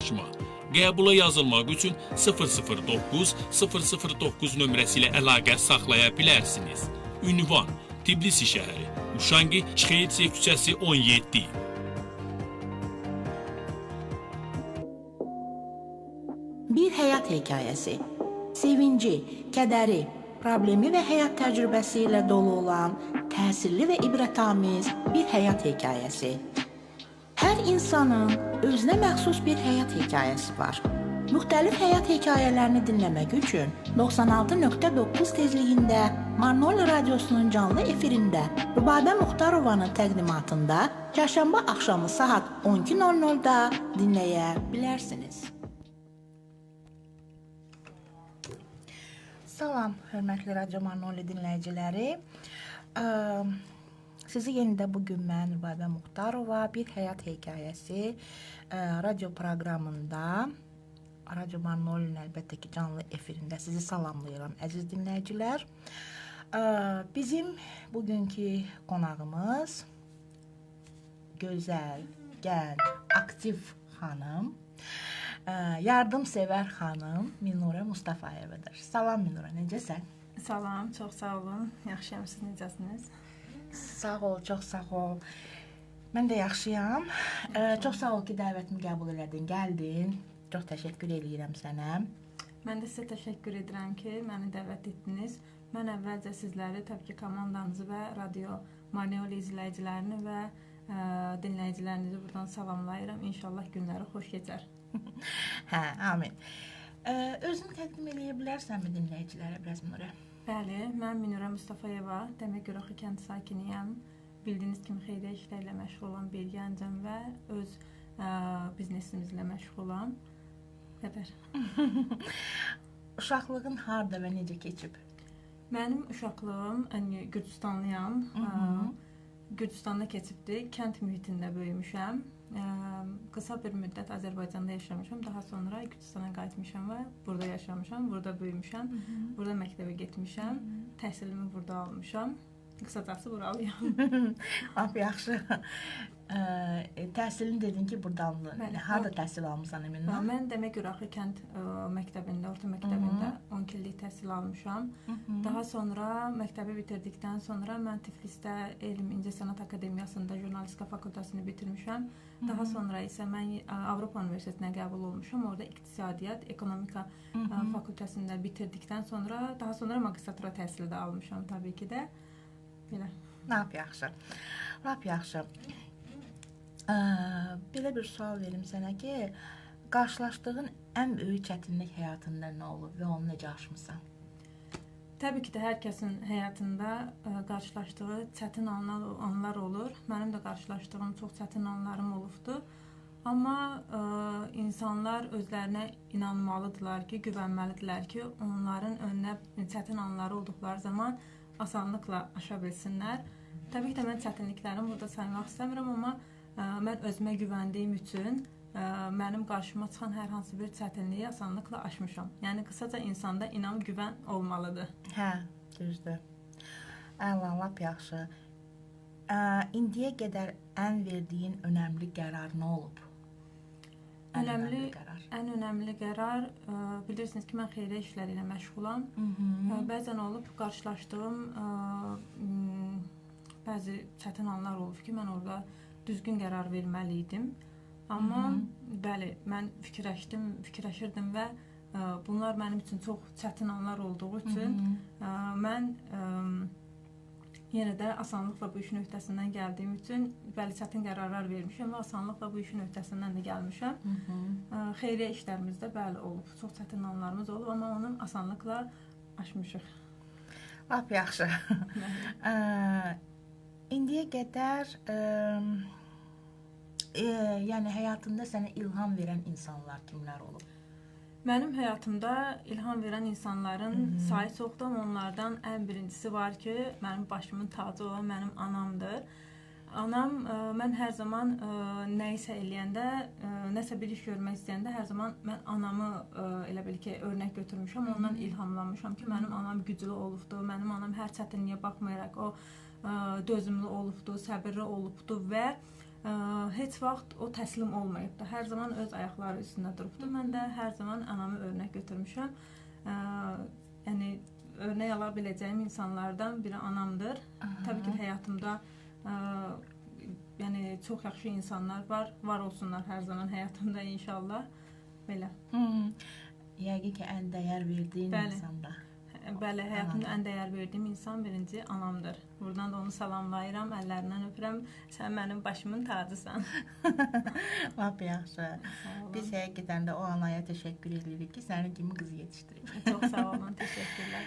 danışma. Qəbula yazılmaq üçün 009 009 nömrəsi ilə əlaqə saxlaya bilərsiniz. Ünvan: Tbilisi şəhəri, Uşangi Çxeitse küçəsi 17. Bir həyat hekayəsi. Sevinci, kədəri, problemi və həyat təcrübəsi ilə dolu olan təsirli və ibrətamiz bir həyat hekayəsi. Hər insanın özünə məxsus bir həyat hekayəsi var. Müxtəlif həyat hekayələrini dinləmək üçün 96.9 tezliyində Manol Radiosunun canlı efirində Rübabə Muxtarovanın təqdimatında çərşənbə axşamı saat 12:00-da dinləyə bilərsiniz. Salam, hörmətli Radio Manol dinləyiciləri. Sizi yenidə bugün mən Rübabə Muxtarova bir həyat hekayəsi radio proqramında Radio Manolun əlbəttə ki canlı efirində sizi salamlayıram əziz dinləyicilər. Bizim bugünkü qonağımız gözəl, gənc, aktiv xanım, yardımsevər xanım Minurə Mustafayevadır. Salam Minurə, necəsən? Salam, çox sağ olun. Yaxşıyam, siz necəsiniz? Sağ ol, çox sağ ol. Mən də yaxşıyam. Çox sağ ol ki, dəvətimi qəbul elədin, gəldin. Çox təşəkkür edirəm sənə. Mən də sizə təşəkkür edirəm ki, məni dəvət etdiniz. Mən əvvəlcə sizləri, təbii ki, komandanızı və Radio Manol izləyicilərini və dinləyicilərinizi buradan salamlayıram. İnşallah günləri xoş keçər. Hə, amin. Özünü təqdim edə bilərsənmi dinləyicilərə biraz Minurə? Bəli, mən Minurə Mustafayeva, Dəmir-Güraxı kənd sakiniyəm. Bildiyiniz kimi xeyriyyə işlərlə məşğul olan bir gəncəm və öz biznesimizlə məşğulam. Qədər. Uşaqlığın harda və necə keçib? Mənim uşaqlığım, Gürcüstanlıyam. Gürcüstanda keçibdi. Kənd mühitində böyümüşəm. Qısa bir müddət Azərbaycanda yaşamışam. Daha sonra Gürcüstana qayıtmışam və burada yaşamışam, burada böyümüşəm. Burada məktəbə getmişəm. Təhsilimi burada almışam. Qısacası buralıyam. Lap yaxşı. Təhsilini dedin ki, buradandır. Harada təhsil almısan əminəm? Mən Dəmir-Güraxı kənd məktəbində, orta məktəbində 12 illik təhsil almışam. Daha sonra məktəbi bitirdikdən sonra mən Tiflisdə Elm İncəsənət Akademiyasında jurnalistika fakültəsini bitirmişəm. Daha sonra isə mən Avropa Universitetinə qəbul olmuşam. Orada iqtisadiyyat, ekonomika fakültəsində bitirdikdən sonra daha sonra magistratura təhsili də almışam təbii ki də. Belə. Lap yaxşı. Lap yaxşı. Belə bir sual verim sənə ki, qarşılaşdığın ən böyük çətinlik həyatında nə olub və onu necə aşmısan? Təbii ki də hər kəsin həyatında qarşılaşdığı çətin anlar olur. Mənim də qarşılaşdığım çox çətin anlarım olubdu. Amma insanlar özlərinə inanmalıdırlar ki, güvənməlidirlər ki, onların önünə çətin anları olduqları zaman asanlıqla aşa bilsinlər. Təbii ki də mən çətinliklərimi burada saymaq istəmirəm, amma mən özümə güvəndiyim üçün mənim qarşıma çıxan hər hansı bir çətinliyi asanlıqla aşmışam. Yəni, qısaca insanda inam, güvən olmalıdır. Hə, düzdür. Lap yaxşı. İndiyə qədər ən verdiyin önəmli qərar nə olub? Ən önəmli qərar, bilirsiniz ki, mən xeyriyyə işləri ilə məşğulam. Bəzən olub qarşılaşdığım bəzi çətin anlar olub ki, mən orada düzgün qərar verməli idim. Amma bəli, mən fikirləşirdim və bunlar mənim üçün çox çətin anlar olduğu üçün mən yenə də asanlıqla bu işin öhdəsindən gəldiyim üçün bəli, çətin qərarlar vermişəm və asanlıqla bu işin öhdəsindən də gəlmişəm. Xeyriyyə işlərimizdə bəli olub, çox çətin anlarımız olub, amma onu asanlıqla aşmışıq. Lap yaxşı. İndiyə qədər yəni həyatında sənə ilham verən insanlar kimlər olub? Mənim həyatımda ilham verən insanların sayı çoxdur, amma onlardan ən birincisi var ki, mənim başımın tacı olan mənim anamdır. Anam, mən hər zaman nəyisə eləyəndə, nəsə bir iş görmək istəyəndə, hər zaman mən anamı elə bil ki, örnək götürmüşəm, ondan ilhamlanmışam ki, mənim anam güclü olubdur, mənim anam hər çətinliyə baxmayaraq, o dözümlü olubdur, səbirli olubdur və heç vaxt o təslim olmayıb da. Hər zaman öz ayaqları üstündə durubdu. Mən də hər zaman anamı örnək götürmüşəm. Yəni örnək ala biləcəyim insanlardan biri anamdır. Təbii ki, həyatımda yəni çox yaxşı insanlar var olsunlar hər zaman həyatımda inşallah. Belə. Yəqin ki, ən dəyər verdiyin insanda. Bəli, həyatımda ən dəyər verdiyim insan birinci anamdır. Buradan da onu salamlayıram, əllərindən öpürəm. Sən mənim başımın tacısan. Lap yaxşı. Biz həqiqətən də o anaya təşəkkür edirik ki, sənin kimi qızı yetişdirib. Çox sağ olun, təşəkkürlər.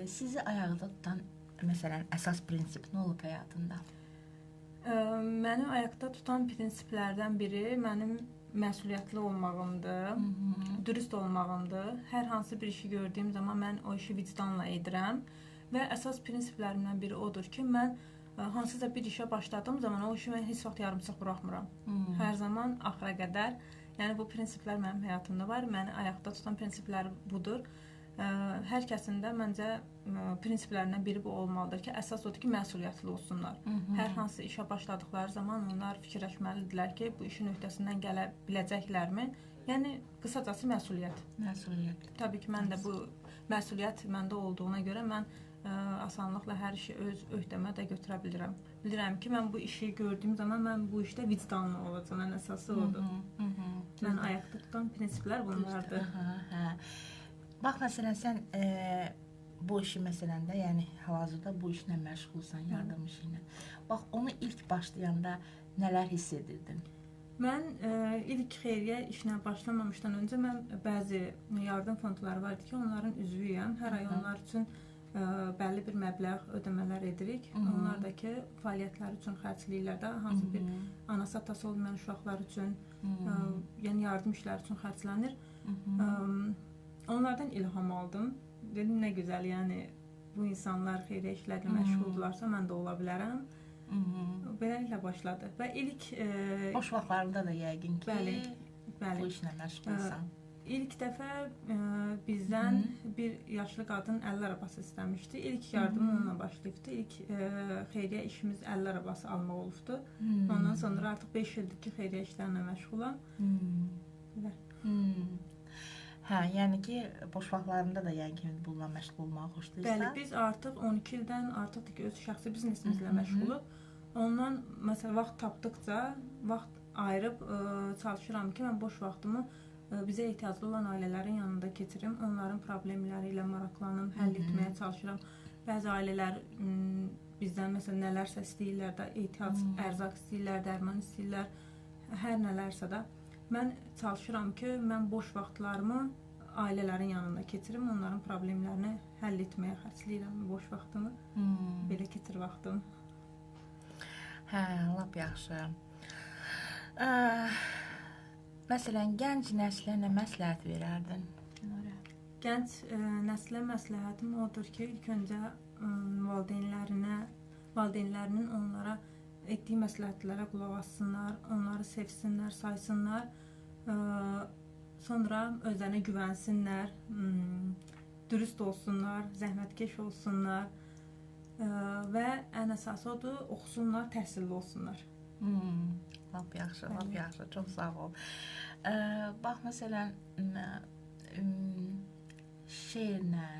Sizi ayaqda tutan, məsələn, əsas prinsip nə olub həyatında? Mənim ayaqda tutan prinsiplərdən biri mənim məsuliyyətli olmağımdır, dürüst olmağımdır. Hər hansı bir işi gördüyüm zaman mən o işi vicdanla edirəm və əsas prinsiplərimdən biri odur ki, mən hansısa bir işə başladığım zaman o işi mən heç vaxt yarımçıq buraxmıram. Hər zaman axıra qədər. Yəni bu prinsiplər mənim həyatımda var. Məni ayaqda tutan prinsiplər budur. Hər kəsin də məncə prinsiplərindən biri bu olmalıdır ki, əsas odur ki, məsuliyyətli olsunlar. Hər hansı işə başladıqları zaman onlar fikirləşməlidirlər ki, bu işin öhdəsindən gələ biləcəklərmi? Yəni qısacası məsuliyyət. Məsuliyyət. Təbii ki, mən də bu məsuliyyət məndə olduğuna görə mən asanlıqla hər işi öz öhdəmə də götürə bilirəm. Bilirəm ki, mən bu işi gördüyüm zaman mən bu işdə vicdanlı olacağam. Ən əsası odur. Mən ayaqda tutan prinsiplər bunlardır. Bax, məsələn, sən bu işi məsələn də, yəni hal-hazırda bu işlə məşğulsan, yardım işi ilə. Bax, onu ilk başlayanda nələr hiss edirdin? Mən ilk xeyriyyə işinə başlamamışdan öncə mən bəzi yardım fondları var idi ki, onların üzvüyəm. Hər ay onlar üçün bəlli bir məbləğ ödəmələr edirik. Onlar da ki, fəaliyyətləri üçün xərcləyirlər də, hansı bir anası atası olmayan uşaqlar üçün, yəni yardım işləri üçün xərclənir. Onlardan ilham aldım. Dedim, nə gözəl, yəni bu insanlar xeyriyyə işlərlə məşğuldurlarsa, mən də ola bilərəm. Beləliklə başladı. Və ilk... Boş vaxtlarında da yəqin ki, bu işlə məşğulsan. İlk dəfə bizdən bir yaşlı qadın 50 arabası istəmişdi. İlk yardımı onunla başlayıbdı. İlk xeyriyyə işimiz 50 arabası almaq olubdu. Ondan sonra artıq 5 ildir ki, xeyriyyə işlərlə məşğulam. Hə, yəni ki, boş vaxtlarında da yəqin ki, bununla məşğul olmağı xoşlayırsan. Bəli, biz artıq 12 ildən artıqdır ki, öz şəxsi biznesimizlə məşğuluq. Ondan, məsələn, vaxt tapdıqca, vaxt ayırıb çalışıram ki, mən boş vaxtımı bizə ehtiyaclı olan ailələrin yanında keçirim. Onların problemləri ilə maraqlanım, həll etməyə çalışıram. Bəzi ailələr bizdən, məsələn, nələrsə istəyirlər də, ehtiyac, ərzaq istəyirlər, dərman istəyirlər, hər nələrsə də. Mən çalışıram ki, mən boş vaxtlarımı ailələrin yanında keçirim, onların problemlərini həll etməyə xərcləyirəm boş vaxtımı. Belə keçir vaxtım. Hə, lap yaxşı. Məsələn, gənc nəslə nə məsləhət verərdin? Gənc nəslə məsləhətim odur ki, ilk öncə valideynlərinin onlara etdiyi məsləhətlərə qulaq assınlar, onları sevsinlər, saysınlar, sonra özlərinə güvənsinlər, dürüst olsunlar, zəhmətkeş olsunlar və ən əsası odur, oxusunlar, təhsilli olsunlar. Lap yaxşı, lap yaxşı, çox sağ ol. Bax, məsələn, şeirlə,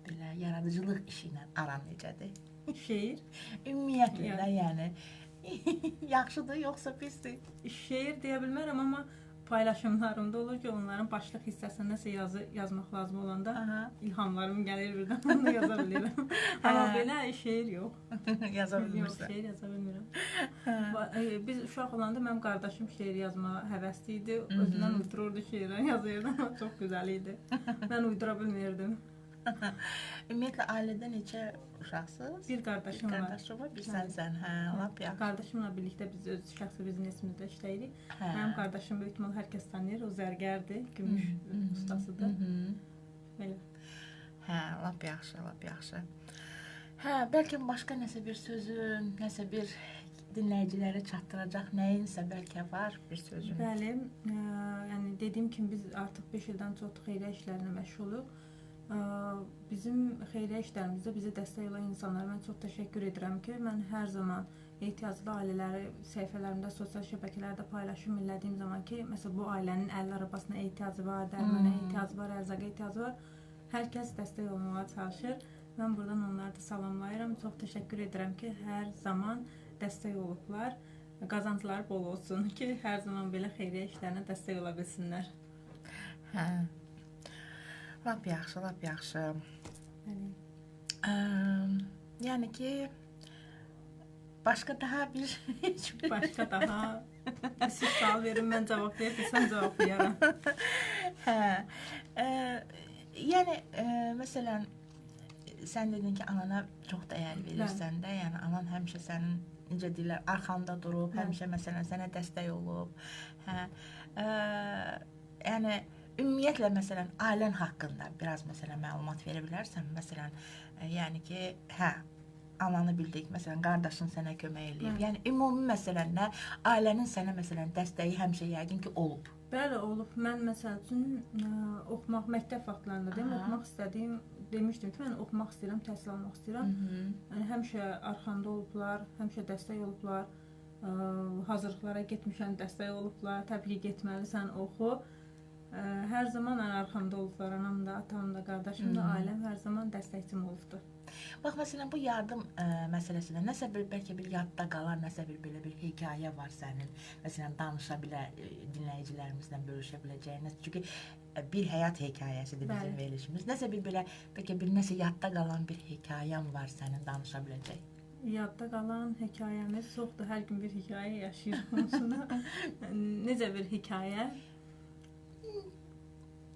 belə, yaradıcılıq işi ilə aran necədir? Şeir? Ümumiyyətlə də, yəni, yaxşıdır, yoxsa pisdir? Şeir deyə bilmərəm, amma paylaşımlarımda olur ki, onların başlıq hissəsindəsə yazmaq lazım olanda ilhamlarım gəlir birdən, onu yaza bilirəm. Amma belə şeir yox. Yaza bilmirsən? Yox, şeir yaza bilmirəm. Biz uşaq olanda mənim qardaşım şeir yazmağa həvəsli idi. Özündən uydururdu şeirə, yazırdı, amma çox gözəl idi. Mən uydura bilmirdim. Ümumiyyətlə, ailədə neçə uşaqsınız? Bir qardaşım var. Bir qardaşım var, bir sənsən, hə, lap yaxşı. Qardaşımla birlikdə biz öz şəxsi biznesimizdə işləyirik. Mənim qardaşım böyük ihtimal hər kəs tanıyır, o zərgərdir, gümüş ustasıdır. Belə. Hə, lap yaxşı, lap yaxşı. Hə, bəlkə başqa nəsə bir sözün, nəsə bir dinləyicilərə çatdıracaq nəyinsə bəlkə var bir sözün. Bəli, yəni dediyim kimi biz artıq 5 ildən çox xeyriyyə işlərinə məşğuluq. Bizim xeyriyyə işlərimizdə bizə dəstək olan insanlara mən çox təşəkkür edirəm ki, mən hər zaman ehtiyaclı ailələri səhifələrimdə, sosial şəbəkələrdə paylaşım elədiyim zaman ki, məsələn, bu ailənin əl arabasına ehtiyacı var, dərmana ehtiyacı var, ərzaqa ehtiyacı var. Hər kəs dəstək olmağa çalışır. Mən buradan onları da salamlayıram. Çox təşəkkür edirəm ki, hər zaman dəstək olublar. Qazancları bol olsun ki, hər zaman belə xeyriyyə işlərinə dəstək ola bilsinlər. Hə. Lap yaxşı, lap yaxşı. Yəni ki, başqa daha bir Başqa daha siz sual verin, mən cavablayabilirsəm cavablayaram. Hə. Yəni məsələn sən dedin ki, anana çox dəyər verirsən də, yəni anan həmişə sənin necə deyirlər, arxanda durub, həmişə məsələn sənə dəstək olub. Hə. Yəni ümumiyyətlə məsələn ailən haqqında biraz məsələn məlumat verə bilərsən? Məsələn, yəni ki, hə, ananı bildik, məsələn qardaşın sənə kömək eləyib. Yəni ümumi məsələn nə, ailənin sənə məsələn dəstəyi həmişə yəqin ki olub. Bəli, olub. Mən məsəl üçün oxumaq, məktəb vaxtlarında oxumaq istədiyim, demişdim ki, mən oxumaq istəyirəm, təhsil almaq istəyirəm. Yəni həmişə arxamda olublar, həmişə dəstək olublar. Hazırlıqlara getmişəm, dəstək olublar. Təbii ki, getməlisən, oxu. Hər zaman arxamda olublar. Anam da, atam da, qardaşım da, ailəm hər zaman dəstəkçim olubdur. Bax, məsələn, bu yardım məsələsində nəsə bir, bəlkə bir yadda qalan, nəsə bir belə bir hekayə var sənin, məsələn, danışa bilər, dinləyicilərimizlə bölüşə biləcəyiniz. Çünki bir həyat hekayəsidir bizim verilişimiz. Nəsə bir belə, bəlkə bir nəsə yadda qalan bir hekayəm var sənin danışa biləcək. Yadda qalan hekayəmiz çoxdur. Hər gün bir hekayə yaşayırıq. Necə bir hekayə?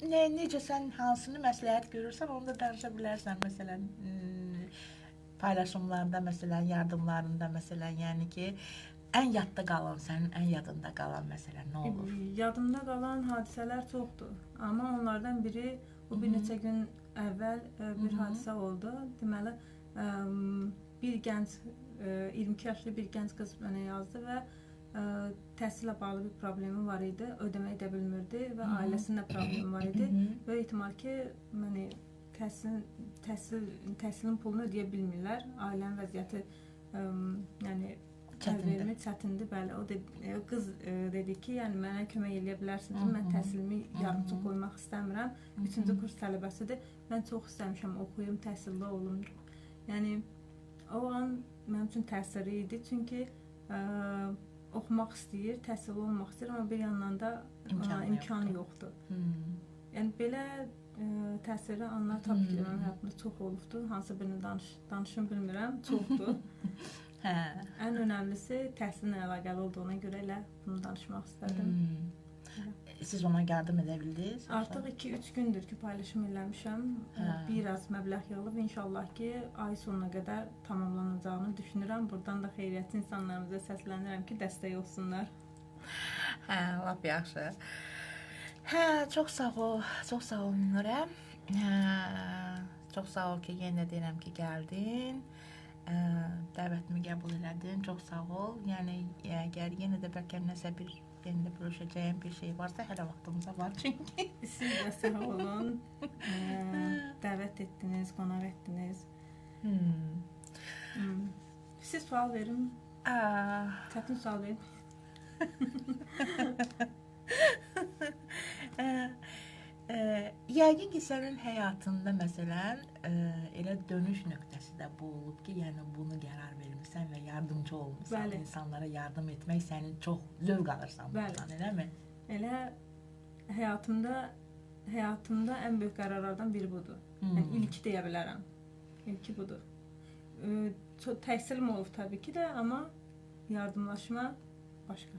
Necə sən hansını məsləhət görürsən, onu da danışa bilərsən, məsələn, paylaşımlarda, məsələn, yardımlarında, məsələn, yəni ki, ən yadda qalan, sənin ən yadında qalan, məsələn, nə olur? Yadımda qalan hadisələr çoxdur, amma onlardan biri, bu bir neçə gün əvvəl bir hadisə oldu. Deməli, bir gənc, 22 yaşlı bir gənc qız mənə yazdı və təhsillə bağlı bir problemi var idi, ödəmək edə bilmirdi və ailəsində problemi var idi. Böyük ehtimal ki, təhsilin pulunu ödəyə bilmirlər. Ailənin vəziyyəti çətindir. Bəli, o qız dedi ki, yəni mənə kömək edə bilərsiniz. Mən təhsilimi yarımçıq qoymaq istəmirəm. 3-cü kurs tələbəsidir. Mən çox istəmişəm, oxuyum, təhsilli olum. Yəni, o an mənim üçün təsiri idi. Çünki oxumaq istəyir, təhsil olmaq istəyir, amma bir yandan da imkanı yoxdur. Yəni, belə təsirli anlar tabii ki, mənim həyatımda çox olubdur. Hansı birini danışım bilmirəm, çoxdur. Ən önəmlisi təhsilinlə əlaqəli olduğuna görə elə bunu danışmaq istədim. Siz ona yardım edə bildiniz? Artıq 2-3 gündür ki, paylaşım eləmişəm. Biraz məbləğ yığılıb. İnşallah ki, ay sonuna qədər tamamlanacağını düşünürəm. Buradan da xeyriyyətçi insanlarımıza səslənirəm ki, dəstək olsunlar. Hə, lap yaxşı. Hə, çox sağ ol. Çox sağ ol, Nurəm. Çox sağ ol ki, yenə deyirəm ki, gəldin. Dəvətimi qəbul elədin. Çox sağ ol. Yəni, əgər yenə də bəlkə nəsə bir yenə də bölüşəcəyim bir şey varsa, hələ vaxtımıza var çünki. Siz də sağ olun. Dəvət etdiniz, qonaq etdiniz. Siz sual verin. Çətin sual verin. Yəqin ki, sənin həyatında məsələn elə dönüş nöqtəsi də bu olub ki, yəni bunu qərar vermişsən və yardımcı olmuşsan. İnsanlara yardım etmək sənin çox zövq alırsan bundan, eləmi? Elə həyatımda ən böyük qərarlardan biri budur. Yəni, ilki deyə bilərəm. İlki budur. Təhsilim olub təbii ki də, amma yardımlaşma başqa.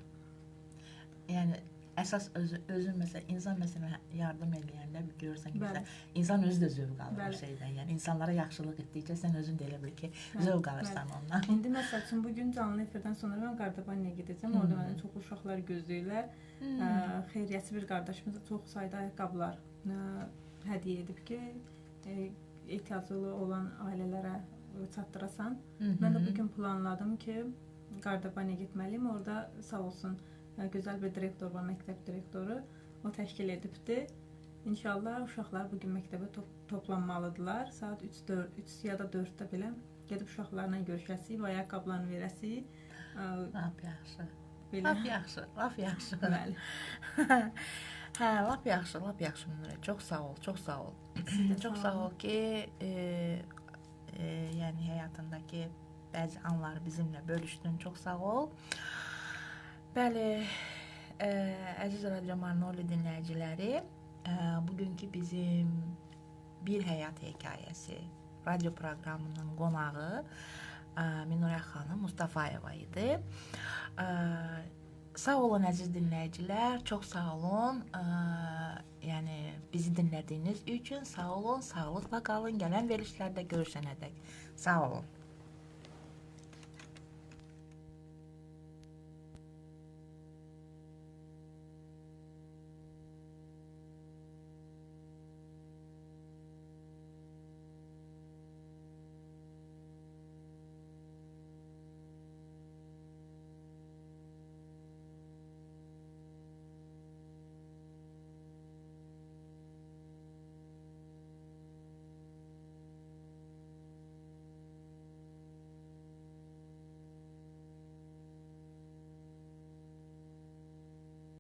Yəni, əsas özün məsələn, insan məsələn yardım eləyəndə görürsən ki, insan özü də zövq alır şeydən. Yəni, insanlara yaxşılıq etdikcə sən özün də elə bil ki, zövq alırsan ondan. İndi məsəl üçün, bugün canlı efirdən sonra mən Qardabaniyaya gedəcəm. Orada mənim çox uşaqlar gözləyirlər. Xeyriyyətçi bir qardaşımız çox sayda ayaqqabılar hədiyyə edib ki, ehtiyaclı olan ailələrə çatdırasan. Mən də bugün planladım ki, Qardabaniyaya getməliyim. Orada sağ olsun gözəl bir direktor var, məktəb direktoru. O təşkil edibdir. İnşallah uşaqlar bugün məktəbə toplanmalıdırlar. Saat 3 ya da 4-də belə gedib uşaqlarla görüşəsiyik, ayaqqabılarını verəsiyik. Lap yaxşı. Belə. Lap yaxşı, lap yaxşı. Bəli. Hə, lap yaxşı, lap yaxşı Münirə. Çox sağ ol, çox sağ ol. Çox sağ ol ki, yəni həyatındakı bəzi anları bizimlə bölüşdün. Çox sağ ol. Bəli, əziz Radio Marnoli dinləyiciləri, bugünkü bizim Bir Həyat Hekayəsi radio proqramının qonağı Minurə xanım Mustafayeva idi. Sağ olun əziz dinləyicilər, çox sağ olun. Yəni bizi dinlədiyiniz üçün sağ olun, sağlıqla qalın. Gələn verilişlərdə görüşənədək. Sağ olun.